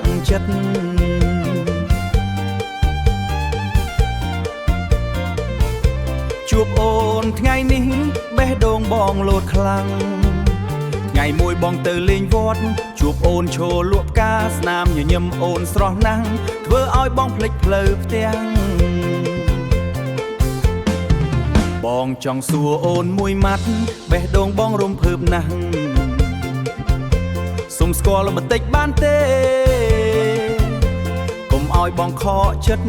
ក់ចិត្តជួបអូនថ្ងៃនេះបេះដូងបងលោតខ្លាំងថ្ងៃមួយបងទៅលេងវត្តជួបអូនឈរលក់ផ្កាស្នាមញញឹមអូនស្រស់ណាស់ធ្វើឲ្យបងភ្លេចផ្លូវផ្ទាំងបងចង់សួរអូនមួយម៉ាត់បេះដូងបងរំភើបណាស់សុំស្គាល់បន្តិចបានទេកុំឲ្យបងខកចិត្ត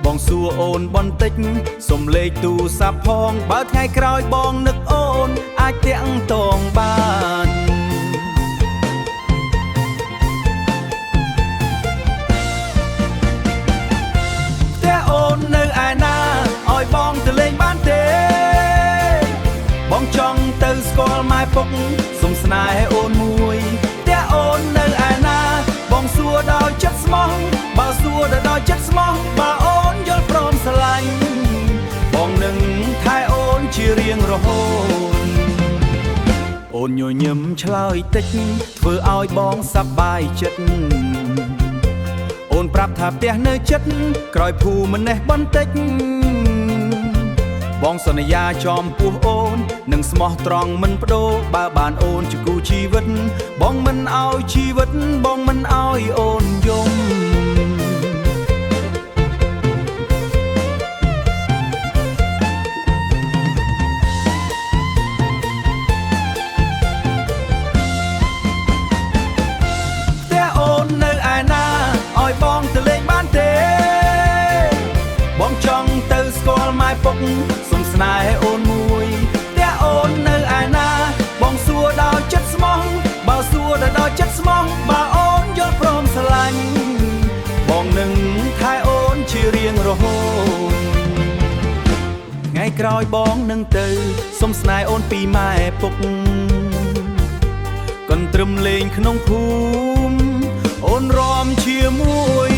បងសួរអូនបន្តិចសុំលេខទូរស័ព្ទផងបើថ្ងៃក្រោយបងនឹកអូនអាចតាក់ទងបានផ្ទះអូននៅឯណាឲ្យបងទៅលេងបានទេបងចង់ទៅស្គាល់ម៉ែពុកសុំស្នេហ៍អូនមួយផ្ទះអូននៅឯណាបងសួរដោយចិត្តស្មោះបើសួរដោយចិត្តស្មោះបើអូនយល់ព្រមស្រឡាញ់បងនឹងថែអូនជារៀងរហូតអូនញញឹមឆ្លើយតិចធ្វើឲ្យបងសប្បាយចិត្តអូនប្រាប់ថាផ្ទះនៅចិត្តក្រោយភូមិនេះបន្តិចបងសន្យាចំពោះអូននឹងស្មោះត្រង់មិនបដូរបើបានអូនជាគូជីវិតបងមិនឲ្យជីវិតបងមិនឲ្យអូនយំផ្ទះអូននៅឯណាឲ្យបងទៅលេងបានទេបងចង់ទៅស្គាល់ម៉ែពុកសុំស្នេហ៍អូនមួយផ្ទះអូននៅឯណាបងសួរដោយចិត្តស្មោះបើសួរដោយចិត្តស្មោះបើអូនយល់ព្រមស្រឡាញ់បងនឹងថែអូនជារៀងរហូតថ្ងៃក្រោយបងនឹងទៅសុំស្នេហ៍អូនពីម៉ែពុកកន្ទ្រឹមលេងក្នុងភូមិអូនរំជាមួយ